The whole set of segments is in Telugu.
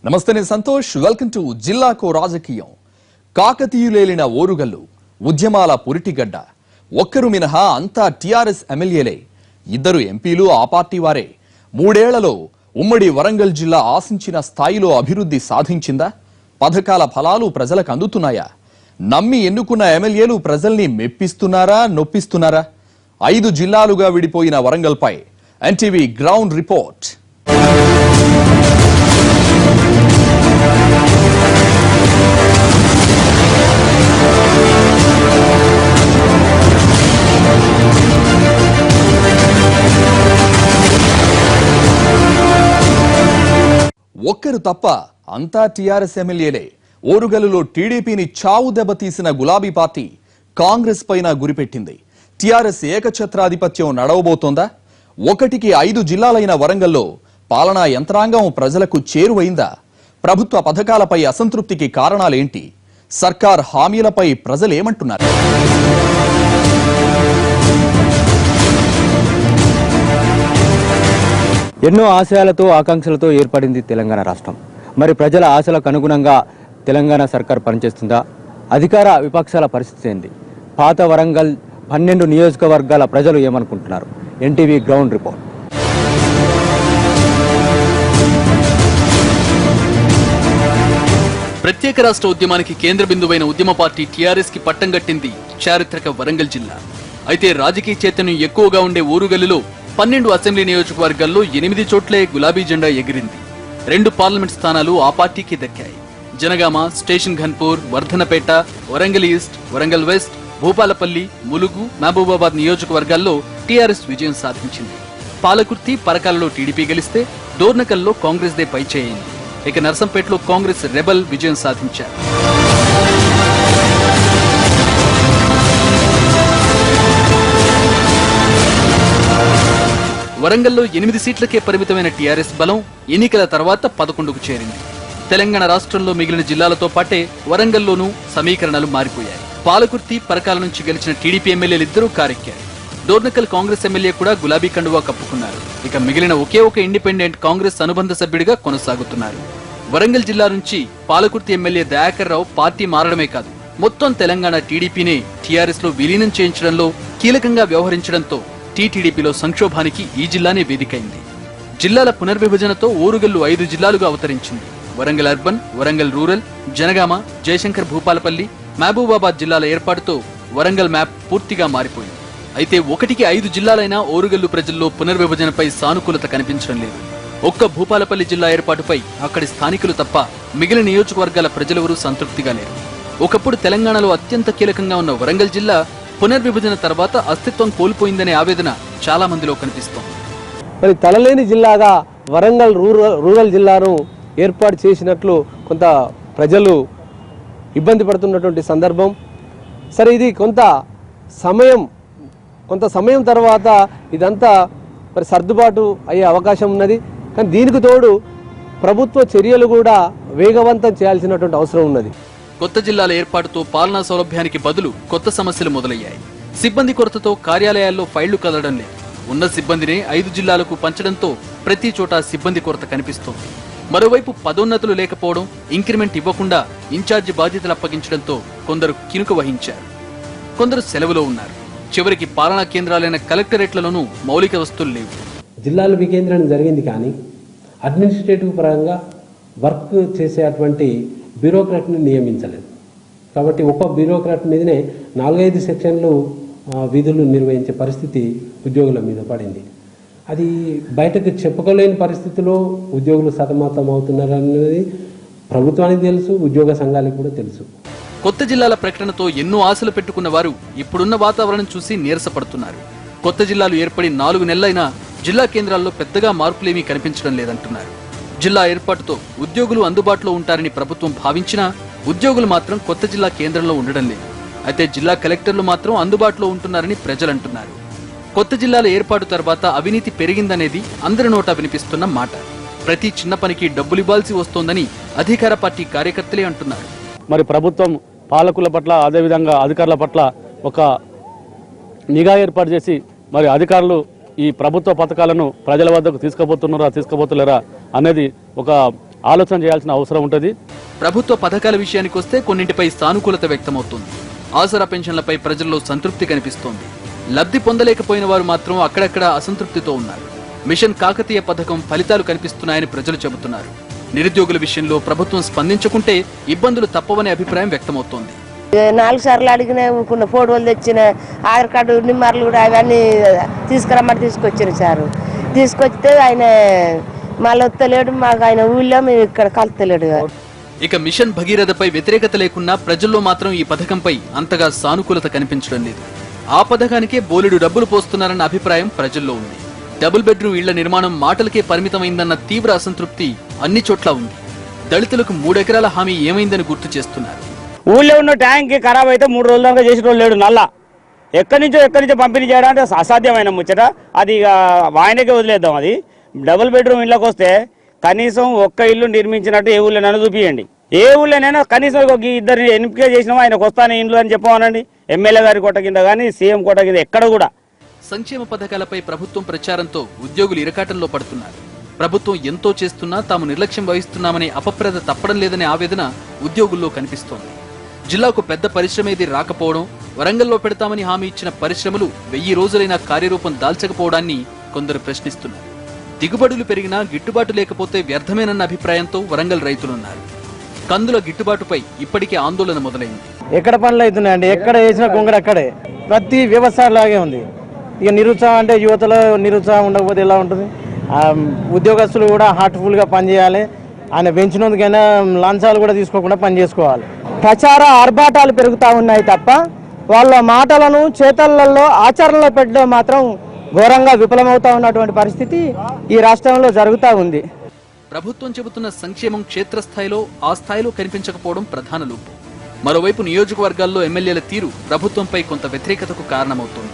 నమస్తే నేను సంతోష్. వెల్కమ్ టు జిల్లాకో రాజకీయం. కాకతీయులేలిన ఓరుగల్లు, ఉద్యమాల పురిటిగడ్డ. ఒక్కరు మినహా అంతా టీఆర్ఎస్ ఎమ్మెల్యేలే. ఇద్దరు ఎంపీలు ఆ పార్టీ వారే. 3 ఏళ్లలో ఉమ్మడి వరంగల్ జిల్లా ఆశించిన స్థాయిలో అభివృద్ధి సాధించిందా? పథకాల ఫలాలు ప్రజలకు అందుతున్నాయా? నమ్మి ఎన్నుకున్న ఎమ్మెల్యేలు ప్రజల్ని మెప్పిస్తున్నారా, నొప్పిస్తున్నారా? 5 జిల్లాలుగా విడిపోయిన వరంగల్పై ఎన్టీవీ గ్రౌండ్ రిపోర్ట్. ఒక్కరు తప్ప అంతా టీఆర్ఎస్ ఎమ్మెల్యేలే. ఓరుగల్లులో టీడీపీని చావు దెబ్బతీసిన గులాబీ పార్టీ కాంగ్రెస్ పైన గురిపెట్టింది. టీఆర్ఎస్ ఏకఛత్రాధిపత్యం నడవబోతోందా? 1కి 5 జిల్లాలైన వరంగల్లో పాలనా యంత్రాంగం ప్రజలకు చేరువైందా? ప్రభుత్వ పథకాలపై అసంతృప్తికి కారణాలేంటి? సర్కార్ హామీలపై ప్రజలేమంటున్నారు? ఎన్నో ఆశయాలతో ఆకాంక్షలతో ఏర్పడింది తెలంగాణ రాష్ట్రం. మరి ప్రజల ఆశలకు అనుగుణంగా తెలంగాణ సర్కార్ పనిచేస్తుందా? అధికార విపక్షాల పరిస్థితి ఏంది? పాత వరంగల్ 12 నియోజకవర్గాల ప్రజలు ఏమనుకుంటున్నారు? NTV ground report. ప్రత్యేక రాష్ట్ర ఉద్యమానికి కేంద్ర బిందువైన ఉద్యమ పార్టీ టీఆర్ఎస్ కి పట్టం కట్టింది చారిత్రక వరంగల్ జిల్లా. అయితే రాజకీయ చైతన్యం ఎక్కువగా ఉండే ఓరుగల్లులో 12 అసెంబ్లీ నియోజకవర్గాల్లో 8 చోట్లే గులాబీ జెండా ఎగిరింది. 2 పార్లమెంట్ స్థానాలు ఆ పార్టీకి దక్కాయి. Janagama, station Ghanpur, Wardhanapet, Warangal east, Warangal west, Bhupalpally, Mulugu, Mahabubabad నియోజకవర్గాల్లో టీఆర్ఎస్ విజయం సాధించింది. పాలకుర్తి, పరకాలలో టీడీపీ గెలిస్తే డోర్నకల్లో కాంగ్రెస్ దే పైచేయింది. ఇక నర్సంపేటలో కాంగ్రెస్ రెబల్ విజయం సాధించారు. వరంగల్లో 8 సీట్లకే పరిమితమైన టీఆర్ఎస్ బలం ఎన్నికల తర్వాత 11కు చేరింది. తెలంగాణ రాష్ట్రంలో మిగిలిన జిల్లాలతో పాటే వరంగల్లోనూ సమీకరణలు మారిపోయాయి. పాలకుర్తి, పరకాల నుంచి గెలిచిన టీడీపీ ఎమ్మెల్యేలిద్దరూ కారెక్కారు. డోర్నకల్ కాంగ్రెస్ ఎమ్మెల్యే కూడా గులాబీ కండువా కప్పుకున్నారు. ఇక మిగిలిన ఒకే ఒక ఇండిపెండెంట్ కాంగ్రెస్ అనుబంధ సభ్యుడిగా కొనసాగుతున్నారు. వరంగల్ జిల్లా నుంచి పాలకుర్తి ఎమ్మెల్యే దయాకర్ రావు పార్టీ మారడమే కాదు, మొత్తం తెలంగాణ టీడీపీనే టీఆర్ఎస్ లో విలీనం చేయించడంలో కీలకంగా వ్యవహరించడంతో టీటీడీపీలో సంక్షోభానికి ఈ జిల్లానే వేదికైంది. జిల్లాల పునర్విభజనతో ఓరుగల్లు 5 జిల్లాలుగా అవతరించింది. వరంగల్ అర్బన్, వరంగల్ రూరల్, జనగామ, జయశంకర్ భూపాలపల్లి, మహబూబాబాద్ జిల్లాల ఏర్పాటుతో వరంగల్ మ్యాప్ పూర్తిగా మారిపోయింది. అయితే 1కి 5 జిల్లాలైనా ఓరుగల్లు ప్రజల్లో పునర్విభజనపై సానుకూలత కనిపించడం లేదు. ఒక్క భూపాలపల్లి జిల్లా ఏర్పాటుపై అక్కడి స్థానికులు తప్ప మిగిలిన నియోజకవర్గాల ప్రజలెవరూ సంతృప్తిగా లేరు. ఒకప్పుడు తెలంగాణలో అత్యంత కీలకంగా ఉన్న వరంగల్ జిల్లా పునర్విభజన తర్వాత అస్తిత్వం కోల్పోయిందనే ఆవేదన చాలా మందిలో కనిపిస్తోంది. మరి తలలేని జిల్లాగా వరంగల్ రూరల్ జిల్లాను ఏర్పాటు చేసినట్లు కొంత ప్రజలు ఇబ్బంది పడుతున్నటువంటి సందర్భం. సరే, ఇది కొంత సమయం తర్వాత ఇదంతా మరి సర్దుబాటు అయ్యే అవకాశం ఉన్నది. కానీ దీనికి తోడు ప్రభుత్వ చర్యలు కూడా వేగవంతం చేయాల్సినటువంటి అవసరం ఉన్నది. కొత్త జిల్లాల ఏర్పాటుతో పాలనా సౌలభ్యానికి బదులు కొత్త సమస్యలు మొదలయ్యాయి. సిబ్బంది కొరతతో కార్యాలయాల్లో ఫైళ్లు కదలడం లేదు. ఉన్న సిబ్బందినే 5 జిల్లాలకు పంచడంతో ప్రతి చోట సిబ్బంది కొరత కనిపిస్తోంది. మరోవైపు పదోన్నతులు లేకపోవడం, ఇంక్రిమెంట్ ఇవ్వకుండా ఇన్ఛార్జి బాధ్యతలు అప్పగించడంతో కొందరు కినుక వహించారు, కొందరు సెలవులో ఉన్నారు. చివరికి పాలనా కేంద్రాలైన కలెక్టరేట్లలోనూ మౌలిక వస్తువులు లేవు. జిల్లాల వికేంద్రం జరిగింది, కానీ అడ్మినిస్ట్రేటివ్ పరంగా వర్క్ చేసేటువంటి బ్యూరోక్రాట్ని నియమించలేదు. కాబట్టి ఒక బ్యూరోక్రాట్ మీదనే 4-5 సెక్షన్లు విధులు నిర్వహించే పరిస్థితి ఉద్యోగుల మీద పడింది. అది బయటకు చెప్పుకోలేని పరిస్థితిలో ఉద్యోగులు సతమతం అవుతున్నారనేది ప్రభుత్వానికి తెలుసు, ఉద్యోగ సంఘాలకు కూడా తెలుసు. కొత్త జిల్లాల ప్రకటనతో ఎన్నో ఆశలు పెట్టుకున్న వారు ఇప్పుడున్న వాతావరణం చూసి నీరసపడుతున్నారు. కొత్త జిల్లాలు ఏర్పడి 4 నెలలైనా జిల్లా కేంద్రాల్లో పెద్దగా మార్పులేమీ కనిపించడం లేదంటున్నారు. జిల్లా ఏర్పాటుతో ఉద్యోగులు అందుబాటులో ఉంటారని ప్రభుత్వం భావించినా ఉద్యోగులు మాత్రం కొత్త జిల్లా కేంద్రంలో ఉండడం లేదు. అయితే జిల్లా కలెక్టర్లు మాత్రం అందుబాటులో ఉంటున్నారని ప్రజలంటున్నారు. కొత్త జిల్లాల ఏర్పాటు తర్వాత అవినీతి పెరిగిందనేది అందరి నోటా వినిపిస్తున్న మాట. ప్రతి చిన్న పనికి డబ్బులు ఇవ్వాల్సి వస్తోందని అధికార పార్టీ కార్యకర్తలే అంటున్నారు. మరి ప్రభుత్వం పాలకుల పట్ల, అదేవిధంగా అధికారుల పట్ల ఒక నిఘా ఏర్పాటు చేసి మరి అధికారులు ఈ ప్రభుత్వ పథకాలను ప్రజల వద్దకు తీసుకుపోతున్నారా, తీసుకుపోతలేరా అనేది ఒక ఆలోచన చేయాల్సిన అవసరం ఉంటుంది. ప్రభుత్వ పథకాల విషయానికి వస్తే కొన్నింటిపై సానుకూలత వ్యక్తమవుతోంది. ఆసరా పెన్షన్లపై ప్రజల్లో సంతృప్తి కనిపిస్తోంది. లబ్ధి పొందలేకపోయిన వారు మాత్రం అక్కడక్కడ అసంతృప్తితో ఉన్నారు. మిషన్ కాకతీయ పథకం ఫలితాలు కనిపిస్తున్నాయని ప్రజలు చెబుతున్నారు. నిరుద్యోగుల విషయంలో ప్రభుత్వం స్పందించకుంటే ఇబ్బందులు తప్పవనే అభిప్రాయం వ్యక్తమవుతోంది. 4 సార్లు అడిగిన ఊకున్న ఫోటోలు తెచ్చిన ఆధార్ కార్డు నిమ్మర్లు కూడా అవన్నీ తీసుకురమ్మని తీసుకొచ్చారు సారు. తీసుకొస్తే ఆయన మళ్ళీ వస్తలేడు, మాకు ఆయన ఊళ్ళో మేము ఇక్కడ కలుస్తలేడు. ఇక మిషన్ భగీరథపై వ్యతిరేకత లేకున్నా ప్రజల్లో మాత్రం ఈ పథకంపై అంతగా సానుకూలత కనిపించడం లేదు. ఆ పథకానికే బోలెడు డబ్బులు పోస్తున్నారన్న అభిప్రాయం ప్రజల్లో ఉంది. డబుల్ బెడ్రూమ్ ఇళ్ల నిర్మాణం మాటలకే పరిమితమైందన్న తీవ్ర అసంతృప్తి అన్ని చోట్ల ఉంది. దళితులకు 3 ఎకరాల హామీ ఏమైందని గుర్తు చేస్తున్నారు. ఊళ్ళో ఉన్న ట్యాంక్ ఖరాబ్ అయితే 3 రోజుల దాకా చేసిన వాళ్ళు లేడు. నల్ల ఎక్కడి నుంచో పంపిణీ చేయడానికి అసాధ్యమైన ముచ్చట. అది ఆయనకే వదిలేద్దాం. అది డబుల్ బెడ్రూమ్ ఇళ్ళకి వస్తే కనీసం ఒక్క ఇల్లు నిర్మించినట్టు ఏ ఊళ్ళోనైనా చూపియండి. ఏ ఊళ్ళోనైనా కనీసం ఒక 2 ఎంపిక చేసినా ఆయనకు వస్తానే ఇండ్లు అని చెప్పమనండి. ఎమ్మెల్యే గారి కోట కింద కానీ సీఎం కోట కింద ఎక్కడ కూడా. సంక్షేమ పథకాలపై ప్రభుత్వం ప్రచారంతో ఉద్యోగులు ఇరకాటంలో పడుతున్నారు. ప్రభుత్వం ఎంతో చేస్తున్నా తాము నిర్లక్ష్యం వహిస్తున్నామనే అపప్రద తప్పడం లేదనే ఆవేదన ఉద్యోగుల్లో కనిపిస్తోంది. జిల్లాకు పెద్ద పరిశ్రమ ఏది రాకపోవడం, వరంగల్లో పెడతామని హామీ ఇచ్చిన పరిశ్రమలు 1000 రోజులైనా కార్యరూపం దాల్చకపోవడాన్ని కొందరు ప్రశ్నిస్తున్నారు. దిగుబడులు పెరిగినా గిట్టుబాటు లేకపోతే వ్యర్థమేనన్న అభిప్రాయంతో వరంగల్ రైతులున్నారు. కందుల గిట్టుబాటుపై ఇప్పటికే ఆందోళన మొదలైంది. ఎక్కడ పనులు అవుతున్నాయండి, ఎక్కడ వేసిన కొంగడు అక్కడే. ప్రతి వ్యవసాయం లాగే ఉంది. ఇక నిరుత్సాహం అంటే యువతలో నిరుత్సాహం ఉండకపోతే ఎలా ఉంటుంది? ఉద్యోగస్తులు కూడా హార్ట్ఫుల్గా పనిచేయాలి. ఆయన పెంచినందుకైనా లంచాలు కూడా తీసుకోకుండా పని చేసుకోవాలి. ప్రచార ఆర్భాటాలు పెరుగుతూ ఉన్నాయి తప్ప వాళ్ళ మాటలను చేతలలో ఆచరణలో పెట్టడం మాత్రం ఘోరంగా విఫలమవుతా ఉన్నటువంటి పరిస్థితి ఈ రాష్ట్రంలో జరుగుతూ ఉంది. ప్రభుత్వం చెబుతున్న సంక్షేమం క్షేత్రస్థాయిలో ఆ స్థాయిలో కనిపించకపోవడం ప్రధాన లోపు. మరోవైపు నియోజకవర్గాల్లో ఎమ్మెల్యేల తీరు ప్రభుత్వంపై కొంత వ్యతిరేకతకు కారణమవుతోంది.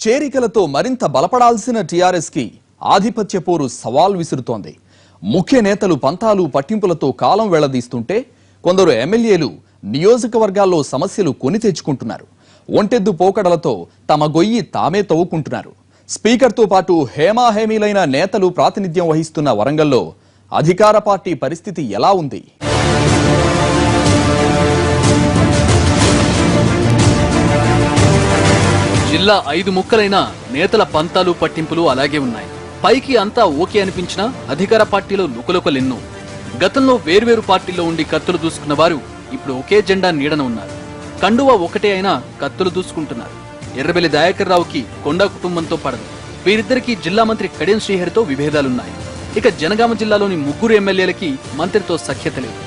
చేరికలతో మరింత బలపడాల్సిన టీఆర్ఎస్ కి ఆధిపత్య పోరు సవాల్ విసురుతోంది. ముఖ్య నేతలు పంతాలు పట్టింపులతో కాలం వెళ్లదీస్తుంటే కొందరు ఎమ్మెల్యేలు నియోజకవర్గాల్లో సమస్యలు కొని తెచ్చుకుంటున్నారు. ఒంటెద్దు పోకడలతో తమ గొయ్యి తామే తవ్వుకుంటున్నారు. స్పీకర్తో పాటు హేమాహేమీలైన నేతలు ప్రాతినిధ్యం వహిస్తున్న వరంగల్లో అధికార పార్టీ పరిస్థితి ఎలా ఉంది? జిల్లా 5 ముక్కలైన నేతల పంతాలు పట్టింపులు అలాగే ఉన్నాయి. పైకి అంతా ఓకే అనిపించినా అధికార పార్టీలో లుకలుకలెన్నో. గతంలో వేర్వేరు పార్టీల్లో ఉండి కత్తులు దూసుకున్న వారు ఇప్పుడు ఒకే జెండా నీడన ఉన్నారు. కండువా ఒకటే అయినా కత్తులు దూసుకుంటున్నారు. ఎర్రబెల్లి దయాకర్ రావుకి కొండా కుటుంబంతో పడదు. వీరిద్దరికీ జిల్లా మంత్రి కడియం శ్రీహరితో విభేదాలున్నాయి. ఇక జనగామ జిల్లాలోని 3 ఎమ్మెల్యేలకి మంత్రితో సఖ్యత లేదు.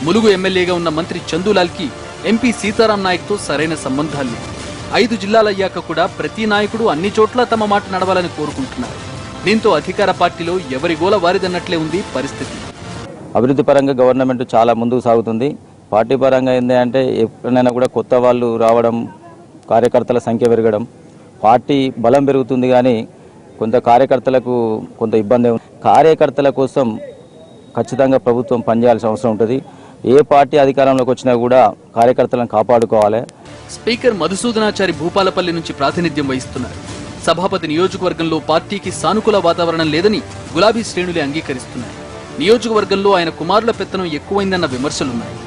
ములుగు ఎమ్మెల్యేగా ఉన్న మంత్రి చందూలాల్కి ఎంపీ సీతారాం నాయక్తో సరైన సంబంధాలు లేవు. 5 జిల్లాలయ్యాక కూడా ప్రతి నాయకుడు అన్ని చోట్ల తమ మాట నడవాలని కోరుకుంటున్నారు. దీంతో అధికార పార్టీలో ఎవరి గోల వారిదన్నట్లే ఉంది పరిస్థితి. అభివృద్ధి పరంగా గవర్నమెంట్ చాలా ముందుకు సాగుతుంది. పార్టీ పరంగా ఏంది అంటే ఎప్పుడైనా కూడా కొత్త వాళ్ళు రావడం, కార్యకర్తల సంఖ్య పెరగడం, పార్టీ బలం పెరుగుతుంది. కానీ కొంత కార్యకర్తలకు కొంత ఇబ్బంది. కార్యకర్తల కోసం ఖచ్చితంగా ప్రభుత్వం పనిచేయాల్సిన అవసరం ఉంటుంది. ఏ పార్టీ అధికారంలోకి వచ్చినా కూడా కార్యకర్తలను కాపాడుకోవాలి. స్పీకర్ మధుసూదనాచారి భూపాలపల్లి నుంచి ప్రాతినిధ్యం వహిస్తున్నారు. సభాపతి నియోజకవర్గంలో పార్టీకి సానుకూల వాతావరణం లేదని గులాబీ శ్రేణులే అంగీకరిస్తున్నాయి. నియోజకవర్గంలో ఆయన కుమారుల పెత్తనం ఎక్కువైందన్న విమర్శలున్నాయి.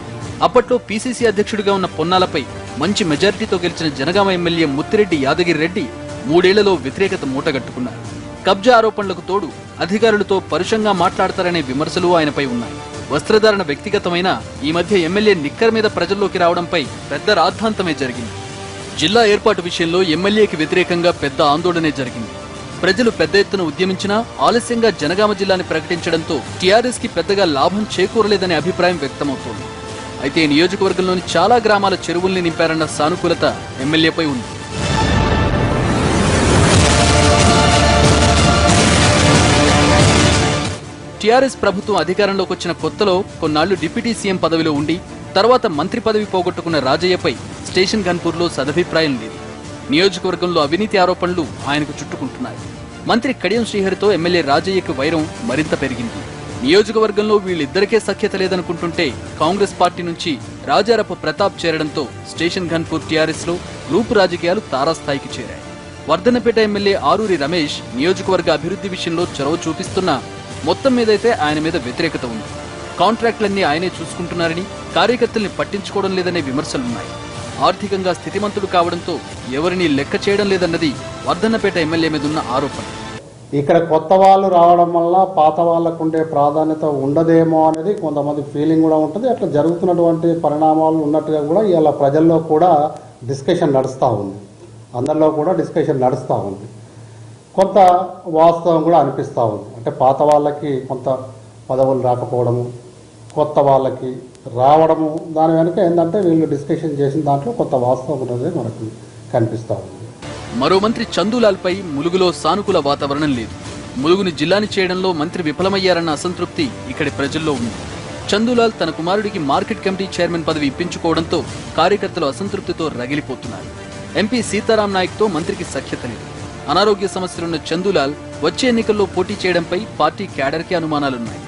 అప్పట్లో పీసీసీ అధ్యక్షుడిగా ఉన్న పొన్నాలపై మంచి మెజారిటీతో గెలిచిన జనగామ ఎమ్మెల్యే ముత్తిరెడ్డి యాదగిరి రెడ్డి 3 ఏళ్లలో వ్యతిరేకత మూటగట్టుకున్నారు. కబ్జా ఆరోపణలకు తోడు అధికారులతో పరుషంగా మాట్లాడతారనే విమర్శలు ఆయనపై ఉన్నాయి. వస్త్రధారణ వ్యక్తిగతమైన ఈ మధ్య ఎమ్మెల్యే నిక్కర్ మీద ప్రజల్లోకి రావడంపై పెద్ద రాద్ధాంతమే జరిగింది. జిల్లా ఏర్పాటు విషయంలో ఎమ్మెల్యేకి వ్యతిరేకంగా పెద్ద ఆందోళనే జరిగింది. ప్రజలు పెద్ద ఎత్తున ఉద్యమించినా ఆలస్యంగా జనగామ జిల్లాని ప్రకటించడంతో టీఆర్ఎస్ కి పెద్దగా లాభం చేకూరలేదనే అభిప్రాయం వ్యక్తమవుతోంది. అయితే నియోజకవర్గంలోని చాలా గ్రామాల చెరువుల్ని నింపారన్న సానుకూలత ఎమ్మెల్యేపై ఉంది. టీఆర్ఎస్ ప్రభుత్వం అధికారంలోకి వచ్చిన కొత్తలో కొన్నాళ్లు డిప్యూటీ సీఎం పదవిలో ఉండి తర్వాత మంత్రి పదవి పోగొట్టుకున్న రాజయ్యపై స్టేషన్ గన్పూర్లో సదభిప్రాయం లేదు. నియోజకవర్గంలో అవినీతి ఆరోపణలు ఆయనకు చుట్టుకుంటున్నాయి. మంత్రి కడియం శ్రీహరితో ఎమ్మెల్యే రాజయ్యకు వైరం మరింత పెరిగింది. నియోజకవర్గంలో వీళ్ళిద్దరికే సఖ్యత లేదనుకుంటుంటే కాంగ్రెస్ పార్టీ నుంచి రాజారపు ప్రతాప్ చేరడంతో స్టేషన్ ఘన్పూర్ టీఆర్ఎస్ లో గ్రూపు రాజకీయాలు తారాస్థాయికి చేరాయి. వర్ధన్నపేట ఎమ్మెల్యే ఆరూరి రమేష్ నియోజకవర్గ అభివృద్ధి విషయంలో చొరవ చూపిస్తున్నా మొత్తం మీదైతే ఆయన మీద వ్యతిరేకత ఉంది. కాంట్రాక్టులన్నీ ఆయనే చూసుకుంటున్నారని, కార్యకర్తల్ని పట్టించుకోవడం లేదనే విమర్శలున్నాయి. ఆర్థికంగా స్థితిమంతుడు కావడంతో ఎవరిని లెక్క చేయడం లేదన్నది వర్ధన్నపేట ఎమ్మెల్యే మీదున్న ఆరోపణ. ఇక్కడ కొత్త వాళ్ళు రావడం వల్ల పాత వాళ్ళకు ఉండే ప్రాధాన్యత ఉండదేమో అనేది కొంతమంది ఫీలింగ్ కూడా ఉంటుంది. అట్లా జరుగుతున్నటువంటి పరిణామాలు ఉన్నట్టుగా కూడా ఇవాళ ప్రజల్లో కూడా డిస్కషన్ నడుస్తూ ఉంది, అందరిలో కూడా డిస్కషన్ నడుస్తూ ఉంది. కొంత వాస్తవం కూడా అనిపిస్తూ ఉంది. అంటే పాత వాళ్ళకి కొంత పదవులు రాకపోవడము, కొత్త వాళ్ళకి రావడము, దాని వెనుక ఏంటంటే వీళ్ళు డిస్కషన్ చేసిన దాంట్లో కొంత వాస్తవం ఉన్నది మనకు కనిపిస్తూ ఉంది. మరో మంత్రి చందూలాల్ పై ములుగులో సానుకూల వాతావరణం లేదు. ములుగుని జిల్లాని చేయడంలో మంత్రి విఫలమయ్యారన్న అసంతృప్తి ఇక్కడి ప్రజల్లో ఉంది. చందూలాల్ తన కుమారుడికి మార్కెట్ కమిటీ చైర్మన్ పదవి ఇప్పించుకోవడంతో కార్యకర్తలు అసంతృప్తితో రగిలిపోతున్నారు. ఎంపీ సీతారాం నాయక్ తో మంత్రికి సఖ్యత లేదు. అనారోగ్య సమస్యలున్న చందూలాల్ వచ్చే ఎన్నికల్లో పోటీ చేయడంపై పార్టీ క్యాడర్కి అనుమానాలున్నాయి.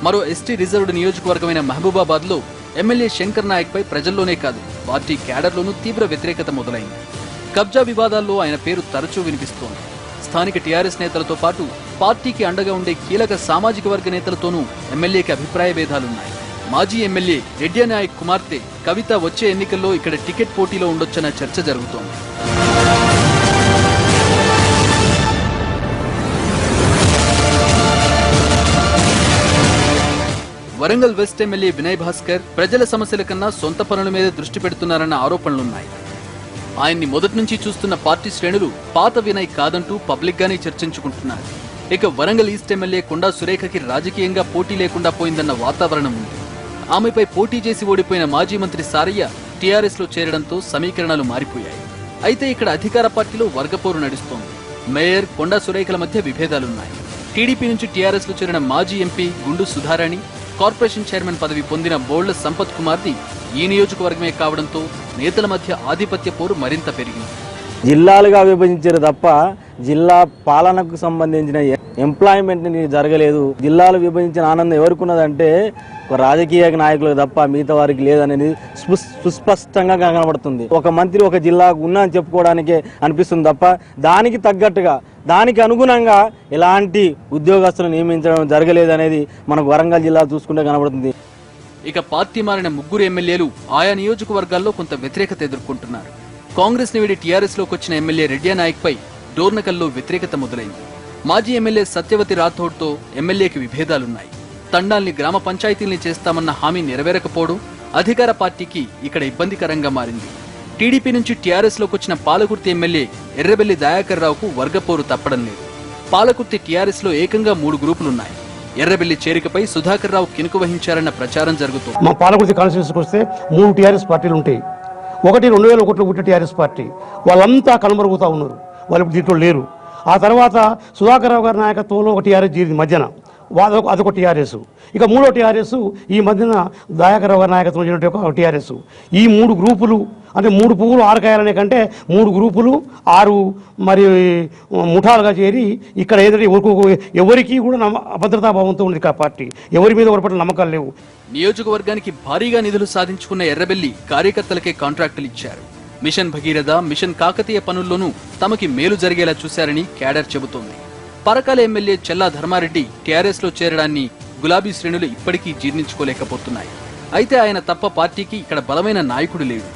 మరో ఎస్టీ రిజర్వ్డ్ నియోజకవర్గమైన మహబూబాబాద్ లో ఎమ్మెల్యే శంకర్ నాయక్ పై ప్రజల్లోనే కాదు పార్టీ క్యాడర్లోనూ తీవ్ర వ్యతిరేకత మొదలైంది. కబ్జా వివాదాల్లో ఆయన పేరు తరచూ వినిపిస్తోంది. స్థానిక టీఆర్ఎస్ నేతలతో పాటు పార్టీకి అండగా ఉండే కీలక సామాజిక వర్గ నేతలతోనూ ఎమ్మెల్యేకి అభిప్రాయ భేదాలున్నాయి. మాజీ ఎమ్మెల్యే రెడ్డి నాయక్ కుమార్తె కవిత వచ్చే ఎన్నికల్లో ఇక్కడ టికెట్ పోటీలో ఉండొచ్చన్న చర్చ జరుగుతోంది. వరంగల్ వెస్ట్ ఎమ్మెల్యే వినయ్ భాస్కర్ ప్రజల సమస్యల కన్నా సొంత పనుల మీద దృష్టి పెడుతున్నారన్న ఆరోపణలున్నాయి. ఆయన్ని మొదటి నుంచి చూస్తున్న పార్టీ శ్రేణులు పాత వినయ్ కాదంటూ పబ్లిక్ గానే చర్చించుకుంటున్నారు. ఇక వరంగల్ ఈస్ట్ ఎమ్మెల్యే కొండా సురేఖకి రాజకీయంగా పోటీ లేకుండా పోయిందన్న వాతావరణం ఉంది. ఆమెపై పోటీ చేసి ఓడిపోయిన మాజీ మంత్రి సారయ్య టీఆర్ఎస్ లో చేరడంతో సమీకరణాలు మారిపోయాయి. అయితే ఇక్కడ అధికార పార్టీలో వర్గపోరు నడుస్తోంది. మేయర్ కొండా సురేఖల మధ్య విభేదాలున్నాయి. టీడీపీ నుంచి టీఆర్ఎస్ లో చేరిన మాజీ ఎంపీ గుండు సుధారాణి, కార్పొరేషన్ చైర్మన్ పదవి పొందిన బోళ్ల సంపత్ కుమార్ది ఈ నియోజకవర్గమే కావడంతో నేతల మధ్య ఆధిపత్య పోరు మరింత పెరిగింది. జిల్లాలుగా విభజించారు తప్ప జిల్లా పాలనకు సంబంధించిన ఎంప్లాయ్మెంట్ జరగలేదు. జిల్లాలు విభజించిన ఆనందం ఎవరికి ఉన్నదంటే రాజకీయ నాయకులకు తప్ప మిగతా వారికి లేదనేది సుస్పష్టంగా కనబడుతుంది. ఒక మంత్రి ఒక జిల్లాకు ఉన్నా అని చెప్పుకోవడానికే అనిపిస్తుంది తప్ప దానికి తగ్గట్టుగా దానికి అనుగుణంగా ఎలాంటి ఉద్యోగస్తులు నియమించడం జరగలేదనేది మనకు వరంగల్ జిల్లా చూసుకుంటే కనబడుతుంది. ఇక పార్టీ మారిన ముగ్గురు ఎమ్మెల్యేలు ఆయా నియోజకవర్గాల్లో కొంత వ్యతిరేకత ఎదుర్కొంటున్నారు. కాంగ్రెస్ ని వీడి టీఆర్ఎస్ లోకి వచ్చిన ఎమ్మెల్యే రెడ్డి నాయక్ పై డోర్నకల్లో వ్యతిరేకత మొదలైంది. మాజీ ఎమ్మెల్యే సత్యవతి రాథోడ్ తో ఎమ్మెల్యేకి విభేదాలున్నాయి. తండాల్ని గ్రామ పంచాయతీల్ని చేస్తామన్న హామీ నెరవేరకపోవడం అధికార పార్టీకి ఇక్కడ ఇబ్బందికరంగా మారింది. టీడీపీ నుంచి టీఆర్ఎస్ లోకి వచ్చిన పాలకుర్తి ఎమ్మెల్యే ఎర్రబెల్లి దయాకర్ రావుకు వర్గపోరు తప్పడం లేదు. పాలకుర్తి టీఆర్ఎస్ లో ఏకంగా 3 గ్రూపులున్నాయి. ఎర్రబెల్లి చేరికపై సుధాకర్ రావు కినుకు వహించారన్న ప్రచారం జరుగుతోంది. మా పాలకుర్తి కాన్స్టిట్యూన్సీకి వస్తే 3 టీఆర్ఎస్ పార్టీలు ఉంటాయి. ఒకటి 2001లో పుట్టిన టీఆర్ఎస్ పార్టీ, వాళ్ళంతా కనుమరుగుతూ ఉన్నారు, వాళ్ళు దీంట్లో లేరు. ఆ తర్వాత సుధాకర్ రావు గారి నాయకత్వంలో ఒక టీఆర్ఎస్ జీరింది మధ్యన, అదొక టీఆర్ఎస్. ఇక 3వ టీఆర్ఎస్ ఈ మధ్యన దయాకర్ రావు గారి నాయకత్వం చేసిన ఒక టీఆర్ఎస్. ఈ 3 గ్రూపులు అంటే 3 పువ్వులు 6 కాయాలనే కంటే 3 గ్రూపులు 6 మరి ముఠాలుగా చేరి ఇక్కడ ఏదైతే ఎవరికి కూడా అభద్రతాభావంతో ఉంది ఆ పార్టీ, ఎవరి మీద ఎవరి పట్ల నమ్మకాలు లేవు. నియోజకవర్గానికి భారీగా నిధులు సాధించుకున్న ఎర్రబెల్లి కార్యకర్తలకే కాంట్రాక్టులు ఇచ్చారు. మిషన్ భగీరథ, మిషన్ కాకతీయ పనుల్లోనూ తమకి మేలు జరిగేలా చూశారని క్యాడర్ చెబుతోంది. పరకాల ఎమ్మెల్యే చెల్లా ధర్మారెడ్డి టీఆర్ఎస్ లో చేరడాన్ని గులాబీ శ్రేణులు ఇప్పటికీ జీర్ణించుకోలేకపోతున్నాయి. అయితే ఆయన తప్ప పార్టీకి ఇక్కడ బలమైన నాయకుడు లేడు.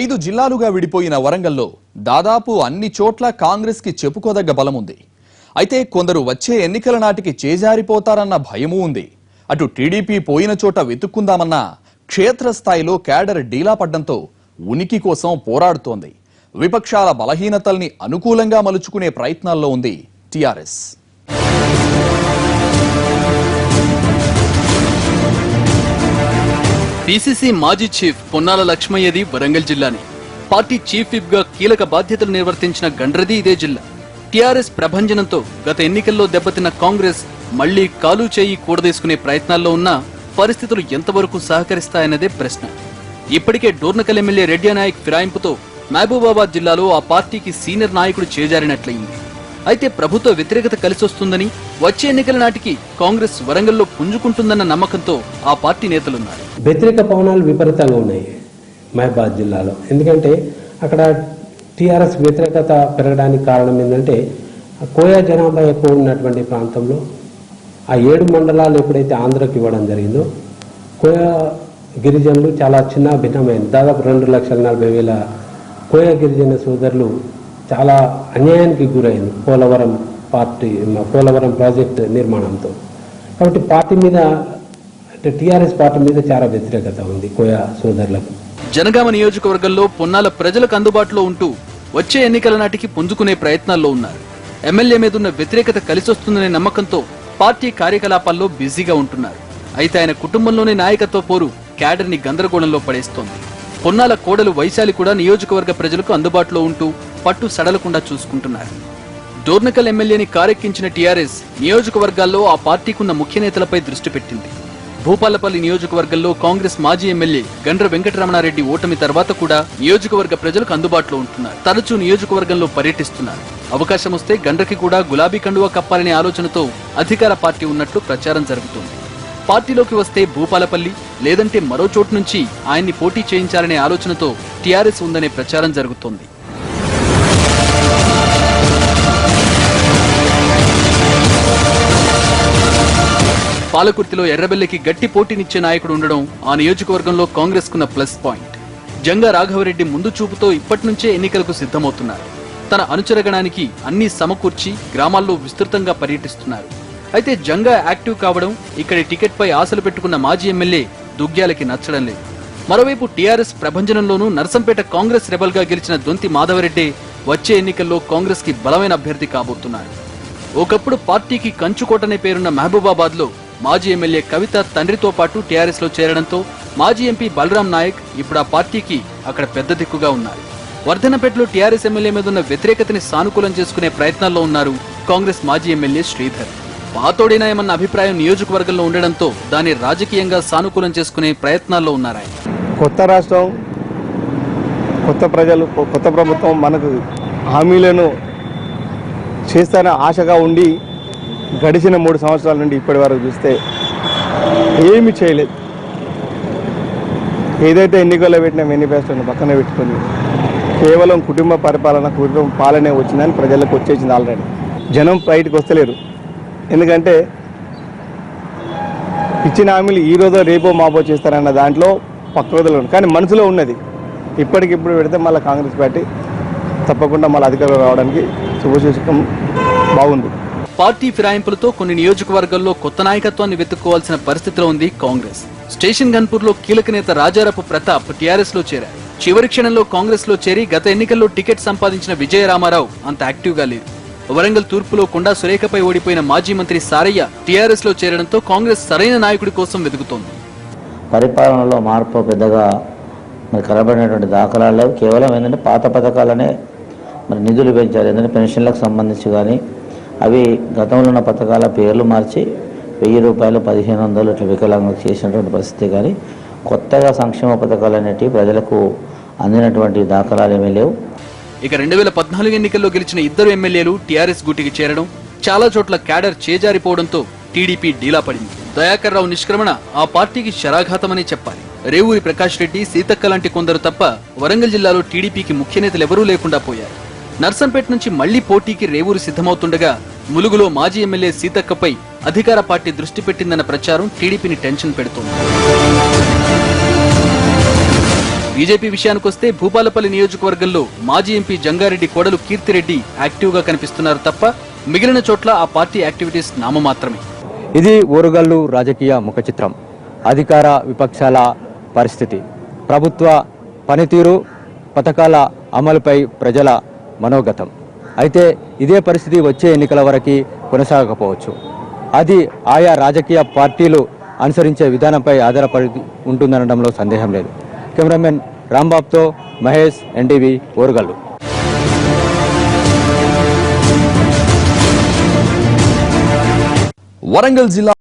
5 జిల్లాలుగా విడిపోయిన వరంగల్లో దాదాపు అన్ని చోట్ల కాంగ్రెస్ కి చెప్పుకోదగ్గ బలముంది. అయితే కొందరు వచ్చే ఎన్నికల నాటికి చేజారిపోతారన్న భయమూ ఉంది. అటు టీడీపీ పోయిన చోట వెతుక్కుందామన్నా క్షేత్రస్థాయిలో క్యాడర్ డీలా పడ్డంతో ఉనికి కోసం పోరాడుతోంది. విపక్షాల బలహీనతల్ని అనుకూలంగా మలుచుకునే ప్రయత్నాల్లో ఉంది టీఆర్ఎస్. పీసీసీ మాజీ చీఫ్ పొన్నాల లక్ష్మయ్యది వరంగల్ జిల్లానే. పార్టీ చీఫ్ విప్ గా కీలక బాధ్యతలు నిర్వర్తించిన గండ్రది ఇదే జిల్లా. టీఆర్ఎస్ ప్రభంజనంతో గత ఎన్నికల్లో దెబ్బతిన్న కాంగ్రెస్ మళ్లీ కాలు చేయి కూడదీసుకునే ప్రయత్నాల్లో ఉన్నా పరిస్థితులు ఎంతవరకు సహకరిస్తాయన్నదే ప్రశ్న. ఇప్పటికే డోర్నకల్ ఎమ్మెల్యే రెడ్డి నాయక్ ఫిరాయింపుతో మహబూబాబాద్ జిల్లాలో ఆ పార్టీకి సీనియర్ నాయకుడు చేజారినట్లయింది. అయితే ప్రభుత్వ వ్యతిరేకత కలిసొస్తుందని, వచ్చే ఎన్నికల నాటికి కాంగ్రెస్ వరంగల్లో పుంజుకుంటుందన్న నమ్మకంతో ఆ పార్టీ నేతలున్నారు. వ్యతిరేక పవనాలు విపరీతంగా ఉన్నాయి మహబాద్ జిల్లాలో. ఎందుకంటే అక్కడ టీఆర్ఎస్ వ్యతిరేకత పెరగడానికి కారణం ఏంటంటే కోయా జనాభా ఎక్కువ ఉన్నటువంటి ప్రాంతంలో ఆ 7 మండలాలు ఎప్పుడైతే ఆంధ్రకి ఇవ్వడం జరిగిందో కోయా గిరిజనులు చాలా చిన్న భిన్నమైంది. దాదాపు 2,40,000 కోయా గిరిజన సోదరులు చాలా అన్యాయానికి గురైంది పోలవరం ప్రాజెక్టు నిర్మాణంతో. కాబట్టి పార్టీ మీద అంటే టీఆర్ఎస్ పార్టీ మీద చాలా వ్యతిరేకత ఉంది కోయా సోదరులకు. జనగామ నియోజకవర్గంలో పొన్నాల ప్రజలకు అందుబాటులో ఉంటూ వచ్చే ఎన్నికల నాటికి పుంజుకునే ప్రయత్నాల్లో ఉన్నారు. ఎమ్మెల్యే మీదున్న వ్యతిరేకత కలిసొస్తుందనే నమ్మకంతో పార్టీ కార్యకలాపాల్లో బిజీగా ఉంటున్నారు. అయితే ఆయన కుటుంబంలోని నాయకత్వ పోరు క్యాడర్ ని గందరగోళంలో పడేస్తోంది. పొన్నాల కోడలు వైశాలి కూడా నియోజకవర్గ ప్రజలకు అందుబాటులో ఉంటూ పట్టు సడలకుండా చూసుకుంటున్నారు. డోర్నకల్ ఎమ్మెల్యేని కారెక్కించిన టీఆర్ఎస్ నియోజకవర్గాల్లో ఆ పార్టీకున్న ముఖ్య నేతలపై దృష్టి పెట్టింది. భూపాలపల్లి నియోజకవర్గంలో కాంగ్రెస్ మాజీ ఎమ్మెల్యే గండ్ర వెంకటరమణారెడ్డి ఓటమి తర్వాత కూడా నియోజకవర్గ ప్రజలకు అందుబాటులో ఉంటున్నారు. తరచూ నియోజకవర్గంలో పర్యటిస్తున్నారు. అవకాశం వస్తే గండ్రకి కూడా గులాబీ కండువా కప్పాలనే ఆలోచనతో అధికార పార్టీ ఉన్నట్లు ప్రచారం జరుగుతోంది. పార్టీలోకి వస్తే భూపాలపల్లి లేదంటే మరో చోటు నుంచి ఆయన్ని పోటీ చేయించాలనే ఆలోచనతో టీఆర్ఎస్ ఉందనే ప్రచారం జరుగుతోంది. పాలకుర్తిలో ఎర్రబెల్లికి గట్టి పోటీనిచ్చే నాయకుడు ఉండడం ఆ నియోజకవర్గంలో కాంగ్రెస్ కున్న ప్లస్ పాయింట్. జంగా రాఘవరెడ్డి ముందు చూపుతో ఇప్పటి నుంచే ఎన్నికలకు సిద్ధమవుతున్నారు. తన అనుచరగణానికి అన్ని సమకూర్చి గ్రామాల్లో విస్తృతంగా పర్యటిస్తున్నారు. అయితే జంగా యాక్టివ్ కావడం, ఇక్కడి టికెట్ పై ఆశలు పెట్టుకున్న మాజీ ఎమ్మెల్యే దుగ్గ్యాలకి నచ్చడం లేదు. మరోవైపు టీఆర్ఎస్ ప్రభంజనంలోనూ నర్సంపేట కాంగ్రెస్ రెబల్ గా గెలిచిన దొంతి మాధవరెడ్డి వచ్చే ఎన్నికల్లో కాంగ్రెస్ కి బలమైన అభ్యర్థి కాబోతున్నారు. ఒకప్పుడు పార్టీకి కంచుకోటనే పేరున్న మహబూబాబాద్ లో మాజీ ఎమ్మెల్యే కవిత తండ్రితో పాటు టీఆర్ఎస్ లో చేరడంతో మాజీ ఎంపీ బలరాం నాయక్ ఇప్పుడు ఆ పార్టీకి అక్కడ పెద్ద దిక్కుగా ఉన్నారు. వర్ధనపేటలో టీఆర్ఎస్ ఎమ్మెల్యే మీద ఉన్న వ్యతిరేకతని సానుకూలం చేసుకునే ప్రయత్నాల్లో ఉన్నారు కాంగ్రెస్ మాజీ ఎమ్మెల్యే శ్రీధర్. పాతోడినాయమన్న అభిప్రాయం నియోజకవర్గంలో ఉండడంతో దాన్ని రాజకీయంగా సానుకూలం చేసుకునే ప్రయత్నాల్లో ఉన్నారు ఆయన. కొత్త రాష్ట్రం, కొత్త ప్రజలు, కొత్త ప్రభుత్వం మనకు హామీలను చేస్తారని ఆశగా ఉండి గడిచిన 3 సంవత్సరాల నుండి ఇప్పటి వరకు చూస్తే ఏమీ చేయలేదు. ఏదైతే ఎన్నికల్లో పెట్టిన మేనిఫెస్టోని పక్కన పెట్టుకొని కేవలం కుటుంబ పాలనే వచ్చిందని ప్రజలకు వచ్చేసింది. ఆల్రెడీ జనం బయటకు వస్తలేరు. ఎందుకంటే ఇచ్చిన హామీలు ఈ రోజు రేపో మాపో చేస్తారన్న దాంట్లో పక్కవదలు కానీ మనసులో ఉన్నది. ఇప్పటికిప్పుడు పెడితే మళ్ళీ కాంగ్రెస్ పార్టీ తప్పకుండా మళ్ళీ అధికారంలో రావడానికి శుభసూచకం బాగుంది. పార్టీ ఫిరాయింపులతో కొన్ని నియోజకవర్గాల్లో కొత్త నాయకత్వాన్ని వెతుక్కోవాల్సిన పరిస్థితిలో ఉంది కాంగ్రెస్. స్టేషన్ గన్పూర్ లో కీలక నేత రాజారపు ప్రతాప్ టీఆర్ఎస్ లో చేరారు. చివరి క్షణంలో కాంగ్రెస్ లో చేరి గత ఎన్నికల్లో టికెట్ సంపాదించిన విజయరామారావు అంత యాక్టివ్ గా లేరు. వరంగల్ తూర్పులో కొండా సురేఖపై ఓడిపోయిన మాజీ మంత్రి సారయ్య టీఆర్ఎస్ లో చేరడంతో కాంగ్రెస్ సరైన నాయకుడి కోసం వెతుకుతోంది. పరిపాలనలో మార్పు పెద్దగా మరి కనబడినటువంటి దాఖలాలు లేవు. కేవలం ఏంటంటే పాత పథకాలనే మరి నిధులు పెంచారు. ఏంటంటే పెన్షన్లకు సంబంధించి కానీ అవి గతంలో ఉన్న పథకాల పేర్లు మార్చి 1000 రూపాయలు 1500 ఇట్లా వికలాంగులకు చేసినటువంటి పరిస్థితి కానీ కొత్తగా సంక్షేమ పథకాలు అనేటివి ప్రజలకు అందినటువంటి దాఖలాలు ఏమీ లేవు. ఇక 2014 ఎన్నికల్లో గెలిచిన 2 ఎమ్మెల్యేలు టీఆర్ఎస్ గూటికి చేరడం, చాలా చోట్ల క్యాడర్ చేజారిపోవడంతో టీడీపీ డీలా పడింది. దయాకర్ రావు నిష్క్రమణ ఆ పార్టీకి శరాఘాతమని చెప్పాలి. రేవూరి ప్రకాష్ రెడ్డి, సీతక్క లాంటి కొందరు తప్ప వరంగల్ జిల్లాలో టీడీపీకి ముఖ్య నేతలు ఎవరూ లేకుండా పోయారు. నర్సంపేట నుంచి మళ్లీ పోటీకి రేవూరి సిద్ధమవుతుండగా ములుగులో మాజీ ఎమ్మెల్యే సీతక్కపై అధికార పార్టీ దృష్టి పెట్టిందన్న ప్రచారం టీడీపీని టెన్షన్ పెడుతోంది. బీజేపీ విషయానికొస్తే భూపాలపల్లి నియోజకవర్గంలో మాజీ ఎంపీ జంగారెడ్డి కోడలు కీర్తిరెడ్డి యాక్టివ్ గా కనిపిస్తున్నారు తప్ప మిగిలిన చోట్ల ఆ పార్టీ యాక్టివిటీస్ నామమాత్రమే. ఇది ఓరుగల్లు రాజకీయ ముఖ చిత్రం. అధికార విపక్షాల పరిస్థితి, ప్రభుత్వ పనితీరు, పథకాల అమలుపై ప్రజల మనోగతం. అయితే ఇదే పరిస్థితి వచ్చే ఎన్నికల వరకు కొనసాగకపోవచ్చు. అది ఆయా రాజకీయ పార్టీలు అనుసరించే విధానంపై ఆధారపడి ఉంటుందనడంలో సందేహం లేదు. కెమెరామెన్ రాంబాబ్తో మహేష్, ఎన్టీవీ, ఓరుగల్లు. వరంగల్ జిల్లా